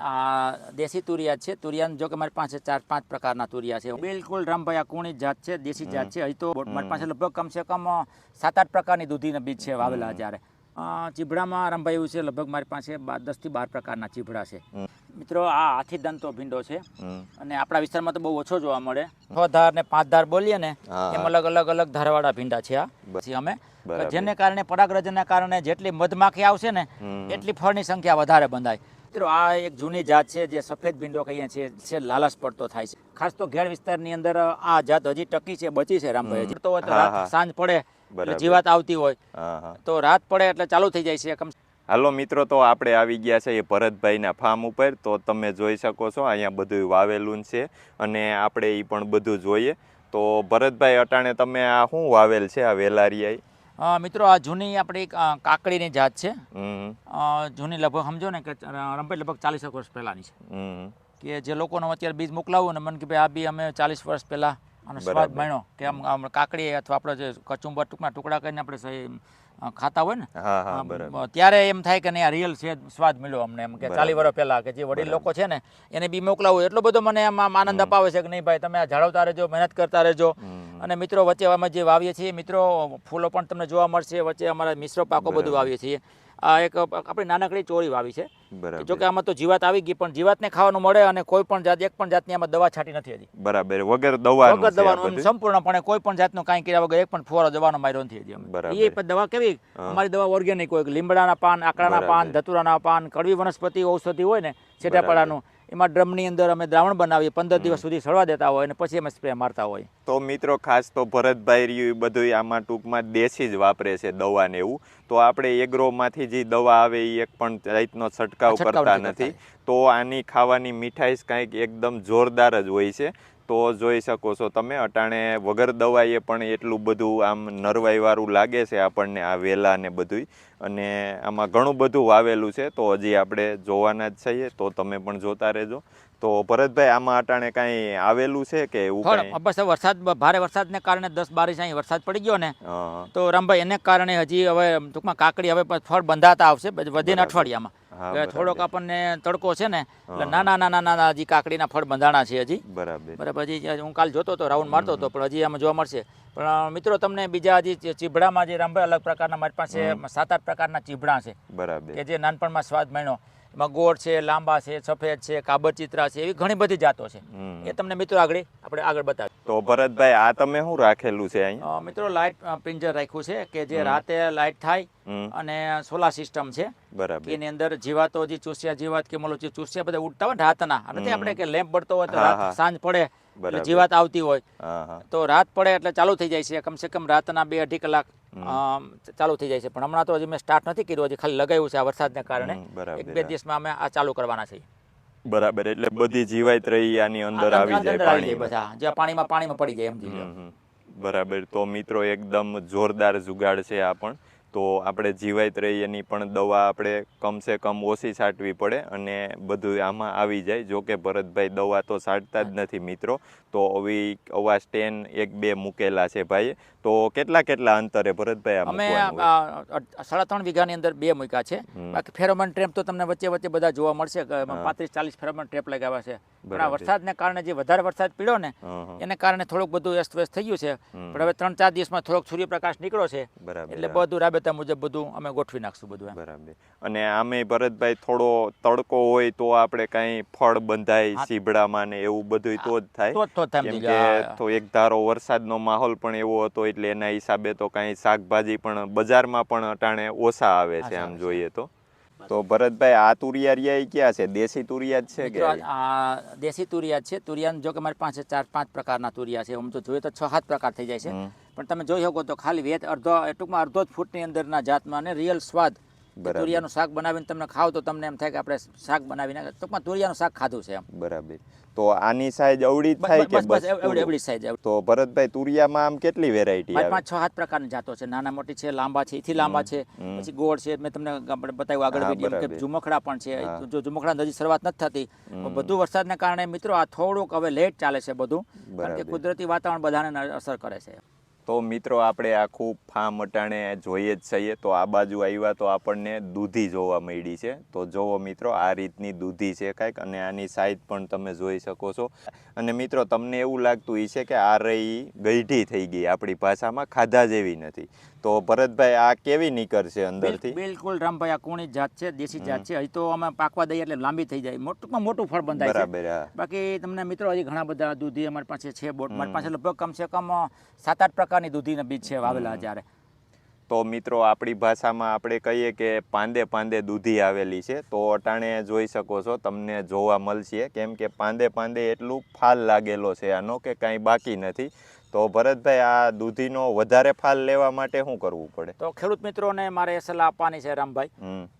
આ દેશી તુરિયા છે. તુરિયા જો કે મારી પાસે 4-5 પ્રકારના તુરિયા છે. બિલકુલ રામભાઈ આ કુણી જાત છે, દેશી જાત છે. હજી તો મારી પાસે લગભગ કમસે કમ 7-8 પ્રકારની દૂધીના બીજ છે વાવેલા જ્યારે. ચીભડામાં રામભાઈ એવું છે, લગભગ મારી પાસે 10 થી 12 પ્રકારના ચીભડા છે. મિત્રો આ હાથી દંતો ભીંડો છે અને આપણા વિસ્તારમાં તો બહુ ઓછો જોવા મળે. 6 ધાર ને 5 ધાર બોલીએ ને એમ અલગ ધારવાળા ભીંડા છે આ. પછી અમે જેને કારણે પરાગરજનના કારણે જેટલી મધમાખી આવશે ને એટલી ફળની સંખ્યા વધારે બંધાય. મિત્રો આ એક જૂની જાત છે જે સફેદ ભીંડો કહીએ છીએ, છે લાલચ પડતો થાય છે. ખાસ તો ઘેડ વિસ્તારની અંદર આ જાત હજી ટકી છે, બચી છે રામભાઈ. તો સાંજ પડે એટલે જીવાત આવતી હોય તો રાત પડે એટલે ચાલુ થઈ જાય છે. હાલો મિત્રો, તો આપણે આવી ગયા છે એ ભરતભાઈના ફાર્મ ઉપર. તો તમે જોઈ શકો છો અહીંયા બધું વાવેલું છે અને આપણે એ પણ બધું જોઈએ. તો ભરતભાઈ, અટાણે તમે આ શું વાવેલ છે આ વેલારિયા? મિત્રો આ જૂની આપણી કાકડીની જાત છે. જૂની લગભગ સમજો ને કે રામભાઈ લગભગ 40 વર્ષ પહેલાની છે. કે જે લોકોને અત્યારે બીજ મોકલાવું ને મને કે ભાઈ આ બી અમે 40 વર્ષ પહેલા આનો સ્વાદ માણ્યો કે આમ કાકડી અથવા આપણે જે કચુંબર ટુકડા કરીને આપણે ખાતા હોય ને ત્યારે એમ થાય કે નહીં આ રિયલ છે, સ્વાદ મળ્યો અમને એમ કે 40 વર્ષ પહેલા કે જે વડીલ લોકો છે ને એને બી મોકલાવું. એટલો બધો મને આમ આનંદ અપાવે છે કે નહીં ભાઈ તમે આ જાળવતા રહેજો, મહેનત કરતા રહેજો. અને મિત્રો વચ્ચે અમે જે વાવીએ છીએ મિત્રો ફૂલો પણ તમને જોવા મળશે. વચ્ચે અમારા મિશ્ર પાકો બધું વાવીએ છીએ. આ એક આપણી નાનકડી ચોરી વાવી છે. જોકે આમાં તો જીવાત આવી ગઈ પણ જીવાતને ખાવાનું મળે અને કોઈ પણ જાત એક પણ જાતની આમાં દવા છાંટી નથી હજી. બરાબર, વગર દવાનું સંપૂર્ણપણે કોઈ પણ જાતનું કાંઈ કર્યા વગર એક પણ ફુવારો દવાનો માર્યો નથી હજી. એ દવા કેવી અમારી દવા ઓર્ગેનિક હોય, લીમડાના પાન, આકડાના પાન, ધતુરાના પાન, કડવી વનસ્પતિ ઔષધિ હોય ને છેટાપાડાનું, એમાં ડ્રમની અંદર અમે દ્રાવણ બનાવીએ, 15 દિવસ સુધી સળવા દેતા હોય અને પછી અમે સ્પ્રે મારતા હોય. તો મિત્રો ખાસ તો ભરતભાઈ રહ્યું બધું આમાં ટૂંકમાં દેશી જ વાપરે છે દવા ને એવું. તો આપણે એગ્રોમાંથી જે દવા આવે એ એક પણ જાતનો છંટકાવ કરતા નથી. તો આની ખાવાની મીઠાઈ કંઈક એકદમ જોરદાર જ હોય છે. તો જોઈ શકો છો તમે અટાણે વગર દવાએ પણ એટલું બધું આમ નરવાઈવાળું લાગે છે આપણને આ વેલા ને બધું. અને આમાં ઘણું બધું વાવેલું છે તો હજી આપણે જોવાના જ છીએ, તો તમે પણ જોતા રહેજો. તો ભરતભાઈ, આમાં અટાણે કાંઈ આવેલું છે કે એવું કાંઈ? બસ વરસાદ, ભારે વરસાદને કારણે 10-12 ઇંચ વરસાદ પડી ગયો ને તો રામભાઈ એને કારણે હજી હવે ટૂંકમાં કાકડી હવે ફળ બંધાતા આવશે વધીને અઠવાડિયામાં. થોડોક આપણને તડકો છે ને એટલે નાના હજી કાકડીના ફળ બંધાણા છે હજી. બરાબર. હજી હું કાલ જોતો હતો, રાઉન્ડ મારતો હતો પણ હજી આમાં જોવા મળશે. પણ મિત્રો તમને બીજા હજી ચીભડામાં જે રામભાઈ અલગ પ્રકારના મારી પાસે 7-8 પ્રકારના ચીભડા છે કે જે નાનપણમાં સ્વાદ માણ્યો. એમાં ગોળ છે, લાંબા છે, સફેદ છે, કાબર ચિત્રા છે, એવી ઘણી બધી જાતો છે. એ તમને મિત્રો આપણે આગળ બતાવીએ. તો ભરતભાઈ, આ તમે શું રાખેલું છે અહીં? મિત્રો લાઇટ પિંજર રાખ્યું છે કે જે રાતે લાઇટ થાય અને સોલાર સિસ્ટમ છે. બરાબર. એની અંદર જીવાતો જે ચૂસ્યા જીવાત કે મતલબ જે ચૂસ્યા બધા ઉડતા હોય ને રાતના, નથી આપણે કે લેમ્પ બળતો હોય તો સાંજ પડે એટલે જીવાત આવતી હોય તો રાત પડે એટલે ચાલુ થઈ જાય છે. કમસે કમ રાતના 2-2.5 કલાક ચાલુ થઈ જાય છે. પણ હમણાં તો હજી મેં સ્ટાર્ટ નથી કર્યું, હજી ખાલી લગાવ્યું છે આ વરસાદને કારણે. 1-2 દિવસમાં અમે આ ચાલુ કરવાના છીએ. બરાબર, એટલે બધી જીવાત રહી આની અંદર આવી જાય પાણી બધા જે પાણીમાં પડી જાય એમ. બરાબર. તો મિત્રો એકદમ જોરદાર જુગાડ છે આ પણ. તો આપણે જીવાત રહી એની પણ દવા આપણે કમસે કમ ઓછી છાંટવી પડે અને બધું આમાં આવી જાય. જો કે ભરતભાઈ દવા તો છાંટતા જ નથી મિત્રો. તો આવા સ્ટેન 1-2 મૂકેલા છે ભાઈએ. તો કેટલા અંતરે ભરતભાઈ અમે 3.5 વીઘાની અંદર 2 મૂક્યા છે. બાકી ફેરોમોન ટ્રેપ તો તમને વચ્ચે બધા જોવા મળશે. 35-40 ફેરોમોન ટ્રેપ લગાવ્યા છે. પણ આ વરસાદને કારણે જે વધારે વરસાદ પડ્યો ને એને કારણે થોડુંક બધું અસ્તવ્યસ્ત થઈ ગયું છે. પણ હવે 3-4 દિવસમાં થોડોક સૂર્યપ્રકાશ નીકળ્યો છે એટલે બધું રાબેતા મુજબ બધું અમે ગોઠવી નાખશું બધું. બરાબર. અને આમે ભરતભાઈ થોડો તડકો હોય તો આપણે કાંઈ ફળ બંધાય ચીભડામાં ને એવું બધું તો જ થાય. કેમ કે તો એક ધારો વરસાદનો માહોલ પણ એવો હતો એટલે એના હિસાબે તો કાંઈ શાકભાજી પણ બજારમાં પણ અટાણે ઓછા આવે છે આમ જોઈએ તો. તો ભરતભાઈ, આ તુરિયા રહ્યા ક્યાં છે? દેશી તુરિયા જ છે કે? આ દેશી તુરિયા છે. તુરિયા જો કે મારી પાસે 4-5 પ્રકારના તુરિયા છે. આમ તો જોઈએ તો 6-7 પ્રકાર થઈ જાય છે. પણ તમે જોઈ શકો તો ખાલી વેત ટૂંકમાં અડધો જ ફૂટની અંદરના જાતમાં અને રિયલ સ્વાદ. તુરિયાનું શાક બનાવીને તમને ખાવ તો તમને એમ થાય કે આપણે શાક બનાવીને ટૂંકમાં તુરિયાનું શાક ખાધું છે એમ. બરાબર. તો આની સાઈઝ અવળી થાય કે બસ એવડી સાઈઝ? તો ભરતભાઈ, તુરિયામાં આમ કેટલી વેરાયટી આવે? 5-6 પ્રકારની જાતો છે. નાના મોટી છે, લાંબા છે, એથી લાંબા છે, પછી ગોળ છે. મેં તમને બતાવ્યું આગળ વિડીયો કે ઝુમખડા પણ છે. જો ઝુમખડા હજી શરૂઆત નથી થતી. બધું વરસાદને કારણે મિત્રો આ થોડુંક હવે લેટ ચાલે છે બધું, કારણ કે કુદરતી વાતાવરણ બધાને અસર કરે છે. તો મિત્રો આપણે આખું ફાર્મ અટાણે જોઈએ જ છીએ. તો આ બાજુ આવ્યા તો આપણને દૂધી જોવા મળી છે. તો જોવો મિત્રો, આ રીતની દૂધી છે કાંઈક, અને આની સાઈઝ પણ તમે જોઈ શકો છો. અને મિત્રો તમને એવું લાગતું હશે કે આ રહી ગઈઢી થઈ ગઈ, આપણી ભાષામાં ખાધા જેવી નથી. તો ભરતભાઈ આ કેવી નીકળશે અંદરથી? બિલકુલ રામભાઈ, આ કુણી જાત છે, દેશી જાત છે. હજી તો અમે પાકવા દઈએ એટલે લાંબી થઈ જાય, મોટું ફળ બંધાય છે. બરાબર. હા. બાકી તમને મિત્રો હજી ઘણા બધા દૂધી અમારી પાસે છે. મારી પાસે લગભગ કમસે કમ 7-8 પ્રકારની દૂધીના બીજ છે વાવેલા જ્યારે. તો મિત્રો આપણી ભાષામાં આપણે કહીએ કે પાંદે પાંદે દૂધી આવેલી છે. તો અટાણે જોઈ શકો છો, તમને જોવા મળશે, કેમ કે પાંદે પાંદે એટલું ફાલ લાગેલો છે આનો કે કાંઈ બાકી નથી. તો ભરતભાઈ, આ દૂધીનો વધારે ફાલ લેવા માટે શું કરવું પડે? તો ખેડૂત મિત્રોને મારે એ સલાહ આપવાની છે રામભાઈ,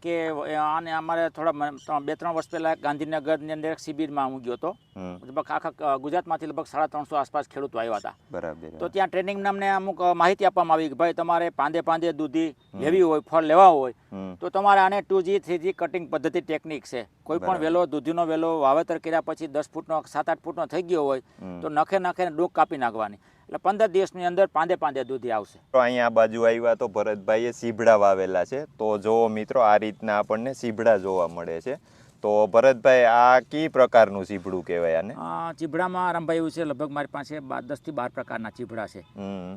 કે આને અમારે થોડા 2-3 વર્ષ પહેલા ગાંધીનગરની અંદર એક શિબિરમાં હું ગયો હતો. લગભગ આખા ગુજરાતમાંથી લગભગ 350 આસપાસ ખેડૂતો આવ્યા હતા. બરાબર. તો ત્યાં ટ્રેનિંગને અમને અમુક માહિતી આપવામાં આવી કે ભાઈ તમારે પાંદે દૂધી લેવી હોય, ફળ લેવા હોય, તો તમારે આને 2G 3G કટિંગ પદ્ધતિ ટેકનિક છે. કોઈ પણ વેલો, દૂધીનો વેલો વાવેતર કર્યા પછી 10 ફૂટનો 7-8 ફૂટનો થઈ ગયો હોય તો નખે ડોક કાપી નાખવાની, એટલે 15 દિવસની અંદર પાંદે દૂધી આવશે. તો અહીંયા બાજુ આવ્યા તો ભરતભાઈએ સીભડા વાવેલા છે. તો જોવો મિત્રો, આ રીતના આપણને સીભડા જોવા મળે છે. તો ભરતભાઈ, આ કઈ પ્રકારનું ચીભડું કહેવાય આને? ચીભડામાં રામભાઈ એવું છે, લગભગ મારી પાસે 10 થી 12 પ્રકારના ચીભડા છે.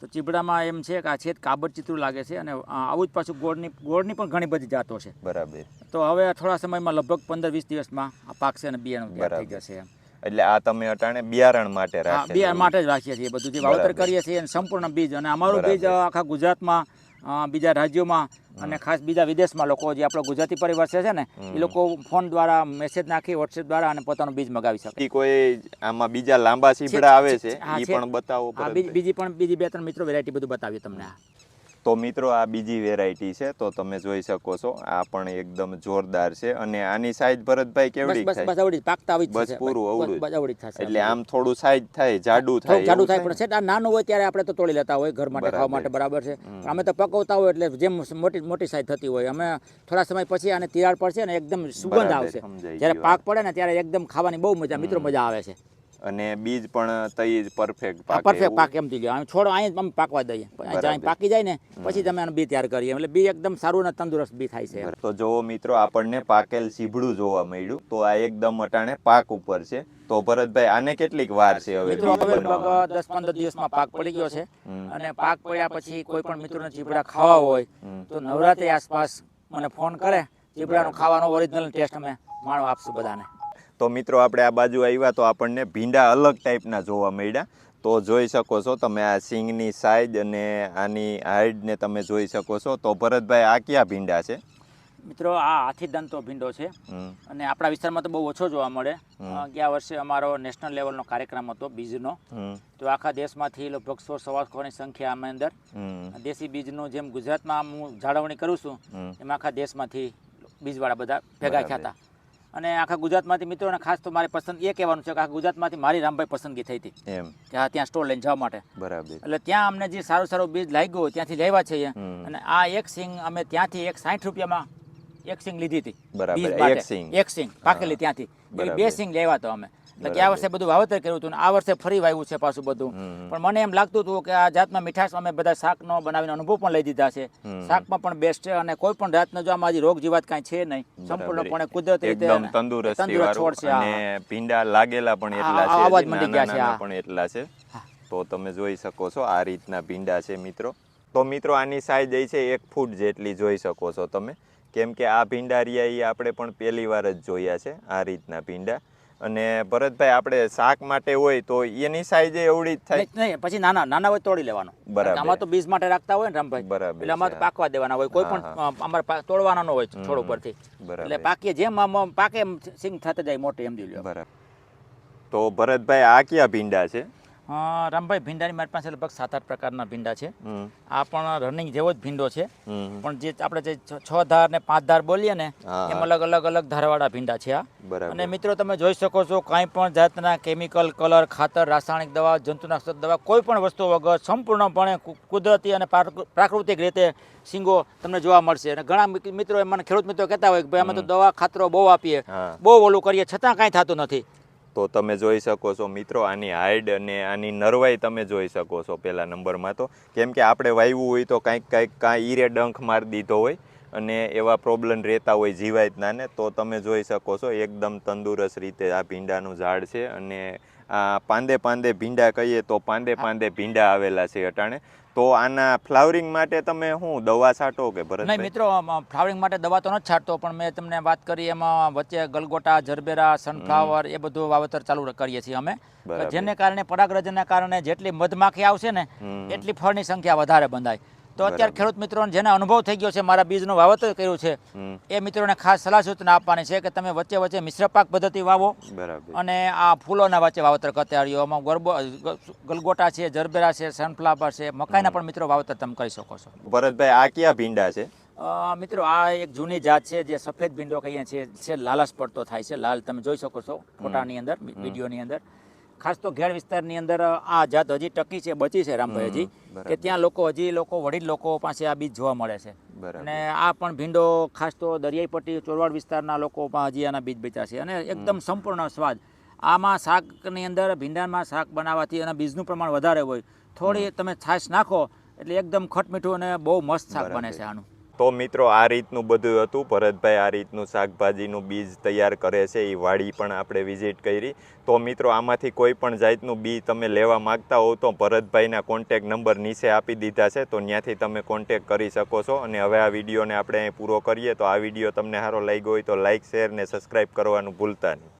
તો ચીભડામાં એમ છે કે આ છેદ કાબડ ચિત્રું લાગે છે, અને આવું જ પાછું ગોળની પણ ઘણી બધી જાતો છે. બરાબર. તો હવે થોડા સમયમાં લગભગ 15-20 દિવસમાં આ પાકશે અને બિયારણ તૈયાર થઈ જશે. એટલે આ તમે અટાણે બિયારણ માટે રાખે? બિયારણ માટે જ રાખીએ છીએ. બધું જે વાવેતર કરીએ છીએ અને સંપૂર્ણ બીજ, અને અમારું બીજ આખા ગુજરાતમાં, બીજા રાજ્યોમાં અને ખાસ બીજા વિદેશમાં લોકો, જે આપણો ગુજરાતી પરિવાર છે ને, એ લોકો ફોન દ્વારા મેસેજ નાખી, વોટ્સએપ દ્વારા અને પોતાનું બીજ મગાવી શકે. કોઈ આમાં બીજા લાંબા સીભડા આવે છે, એ પણ બતાવો. બીજી 2-3 મિત્રો વેરાયટી બધું બતાવીએ તમને. તો મિત્રો, આ બીજી વેરાયટી છે. તો તમે જોઈ શકો છો, આ પણ એકદમ જોરદાર છે. અને આની સાઈઝ ભરતભાઈ કેવડી થાય? બસ આવડી પાકતા આવી બસ પૂરું આવડું આવડી થશે. એટલે આમ થોડું સાઈઝ થાય, જાડું થાય પણ છે. આ નાનું હોય ત્યારે આપણે તો તોડી લેતા હોય ઘર માટે ખાવા માટે, બરાબર છે. અમે તો પકવતા હોય એટલે જેમ મોટી સાઈઝ થતી હોય, અમે થોડા સમય પછી આને તિરાડ પડશે ને એકદમ સુગંધ આવશે. જ્યારે પાક પડે ને ત્યારે એકદમ ખાવાની બહુ મિત્રો મજા આવે છે. અને બીજ પણ તઈ પરફેક્ટ પાક એમ થઈ ગયો. છોડ અહીં અમે પાકવા દઈએ, પાકી જાય ને પછી તમે આનું બી તૈયાર કરીએ, એટલે બી એકદમ સારું અને તંદુરસ્ત બી થાય છે. તો જોવો મિત્રો, આપણને પાકેલ સીભડું જોવા મળ્યું. તો આ એકદમ અટાણે પાક ઉપર છે. તો ભરતભાઈ, આને કેટલીક વાર છે હવે? મિત્રો હવે 10-15 દિવસમાં પાક પડી ગયો છે. અને પાક પડ્યા પછી કોઈ પણ મિત્રોને ચીભડા ખાવા હોય તો નવરાત્રી આસપાસ મને ફોન કરે, ચીભડાનો ખાવાનો ઓરિજિનલ ટેસ્ટ અમે માણવા આપશું બધાને. તો મિત્રો, આપણે આ બાજુ આવ્યા તો આપણને ભીંડા અલગ ટાઈપના જોવા મળ્યા. તો જોઈ શકો છો તમે, આ સિંગની સાઈઝ અને આની હાઈટને તમે જોઈ શકો છો. તો ભરતભાઈ, આ કયા ભીંડા છે? મિત્રો, આ હાથીદંતો ભીંડો છે, અને આપણા વિસ્તારમાં તો બહુ ઓછો જોવા મળે. ગયા વર્ષે અમારો નેશનલ લેવલનો કાર્યક્રમ હતો બીજનો. તો આખા દેશમાંથી લગભગ 100-125ની સંખ્યામાં અંદર દેશી બીજનું, જેમ ગુજરાતમાં હું જાળવણી કરું છું, એમ આખા દેશમાંથી બીજવાળા બધા ભેગા થયા હતા. અને આખા ગુજરાતમાંથી મિત્રોને ખાસ તો મારે પસંદ એ કહેવાનું છે કે આખા ગુજરાતમાંથી મારી રામભાઈ પસંદગી થઈ હતી એમ, કે હા ત્યાં સ્ટોર લઈને જવા માટે. બરાબર. એટલે ત્યાં અમને જે સારું બીજ લાગ્યું ત્યાંથી લેવા છે. અને આ એક સિંગ અમે ત્યાંથી 60 રૂપિયામાં એક સિંગ લીધી હતી. બરાબર. એક સિંગ પાકેલી ત્યાંથી. એટલે 2 સિંગ લેવા તો અમે. એટલે ગયા વર્ષે બધું વાવેતર કર્યું હતું, આ વર્ષે ફરી વાવ્યું છે પાછું બધું. પણ મને એમ લાગતું હતું કે આ જાતમાં મીઠાશ અમે બધા શાકનો બનાવીને અનુભવ પણ લઈ દીધા છે. શાકમાં પણ બેસ્ટ છે, અને કોઈ પણ જાતનો જો આમાં રોગ જીવાત કાંઈ છે નહીં, સંપૂર્ણપણે કુદરતી રીતે એકદમ તંદુરસ્ત છોડ છે. અને ભીંડા લાગેલા પણ એટલા છે, આવાજ મંડી ગયા છે પણ એટલા છે. તો તમે જોઈ શકો છો, આ રીતના ભીંડા છે મિત્રો. તો મિત્રો, આની સાઈઝ એ છે 1 ફૂટ જેટલી જોઈ શકો છો તમે. કેમ કે આ ભીંડા રહ્યા એ આપણે પણ પહેલી વાર જ જોયા છે, આ રીતના ભીંડા. અને ભરતભાઈ, આપણે શાક માટે હોય તો એની સાઈઝ એવડી જ થાય નહીં? પછી નાના હોય તોડી લેવાનો. બરાબર. આમાં તો બીજ માટે રાખતા હોય ને રામભાઈ. બરાબર. એટલે આમાં તો પાકવા દેવાના હોય, કોઈ પણ અમારે તોડવાના ન હોય છોડ ઉપરથી. એટલે પાકીએ જેમ પાકે સિંગ થતા જાય મોટી, એમ લ્યો. બરાબર. તો ભરતભાઈ, આ કયા ભીંડા છે? રામભાઈ, ભીંડાની મારી પાસે લગભગ 7-8 પ્રકારના ભીંડા છે. આ પણ રનિંગ જેવો જ ભીંડો છે, પણ જે આપણે જે 6 ધાર ને 5 ધાર બોલીએ ને, એમ અલગ ધારવાળા ભીંડા છે આ. અને મિત્રો, તમે જોઈ શકો છો, કાંઈ પણ જાતના કેમિકલ, કલર, ખાતર, રાસાયણિક દવા, જંતુનાશક દવા, કોઈ પણ વસ્તુ વગર સંપૂર્ણપણે કુદરતી અને પ્રાકૃતિક રીતે સિંગો તમને જોવા મળશે. અને ઘણા મિત્રો, મને ખેડૂત મિત્રો કહેતા હોય કે ભાઈ અમે તો દવા ખાતરો બહુ આપીએ, બહુ ઓલું કરીએ, છતાં કાંઈ થતું નથી. તો તમે જોઈ શકો છો મિત્રો, આની હાઈડ અને આની નરવાઈ તમે જોઈ શકો છો પહેલા નંબરમાં. તો કેમ કે આપણે વાવ્યું હોય તો કાંઈ ઈરે ડંખ મારી દીધો હોય અને એવા પ્રોબ્લેમ રહેતા હોય જીવાતના ને, તો તમે જોઈ શકો છો એકદમ તંદુરસ્ત રીતે આ ભીંડાનું ઝાડ છે. અને આ પાંદે પાંદે ભીંડા કહીએ તો પાંદે પાંદે ભીંડા આવેલા છે અટાણે. તો આના ફ્લાવરિંગ માટે તમે શું દવા છાંટો કે નહીં ભરતભાઈ? મિત્રો, ફ્લાવરિંગ માટે દવા તો નથી છાંટતો, પણ મેં તમને વાત કરી એમાં વચ્ચે ગલગોટા, જરબેરા, સનફ્લાવર એ બધું વાવેતર ચાલુ કરીએ છીએ અમે. બરાબર. જેને કારણે પરાગરજનના કારણે જેટલી મધમાખી આવશે ને એટલી ફળની સંખ્યા વધારે બંધાય. તો અત્યારે ખેડૂત મિત્રોને જેને અનુભવ થઈ ગયો છે, મારા બીજનું વાવેતર કર્યું છે, એ મિત્રોને ખાસ સલાહ સૂચના આપવાની છે કે તમે વચ્ચે વચ્ચે મિશ્ર પાક પદ્ધતિ વાવો બરાબર. અને આ ફૂલોના વચ્ચે વાવેતર કરતા રહ્યો. આમાં ગલગોટા છે, જરબેરા છે, સનફ્લાવર છે, મકાઈના પણ મિત્રો વાવેતર તમે કરી શકો છો. ભરતભાઈ, આ કયા ભીંડા છે? મિત્રો, આ એક જૂની જાત છે જે સફેદ ભીંડો કહીએ છીએ, છે લાલચ પડતો થાય છે, લાલ તમે જોઈ શકો છો ફોટાની અંદર, વિડીયોની અંદર. ખાસ તો ઘેડ વિસ્તારની અંદર આ જાત હજી ટકી છે, બચી છે રામભાઈ હજી, કે ત્યાં વડીલ લોકો પાસે આ બીજ જોવા મળે છે. અને આ પણ ભીંડો ખાસ તો દરિયાઈ પટ્ટી, ચોરવાડ વિસ્તારના લોકો પણ હજી આના બીજ બચ્યા છે. અને એકદમ સંપૂર્ણ સ્વાદ આમાં શાકની અંદર, ભીંડામાં શાક બનાવવાથી અને બીજનું પ્રમાણ વધારે હોય. થોડી તમે છાશ નાખો એટલે એકદમ ખટમીઠું અને બહુ મસ્ત શાક બને છે આનું. તો મિત્રો, આ રીતનું બધું હતું. ભરતભાઈ આ રીતનું શાકભાજીનું બીજ તૈયાર કરે છે, એ વાડી પણ આપણે વિઝિટ કરી. તો મિત્રો, આમાંથી કોઈ પણ જાતનું બી તમે લેવા માગતા હો તો ભરતભાઈના કોન્ટેક નંબર નીચે આપી દીધા છે, તો ત્યાંથી તમે કોન્ટેક કરી શકો છો. અને હવે આ વિડીયોને આપણે અહીં પૂરો કરીએ. તો આ વિડીયો તમને સારો લાગ્યો હોય તો લાઇક, શેર ને સબસ્ક્રાઈબ કરવાનું ભૂલતા નહીં.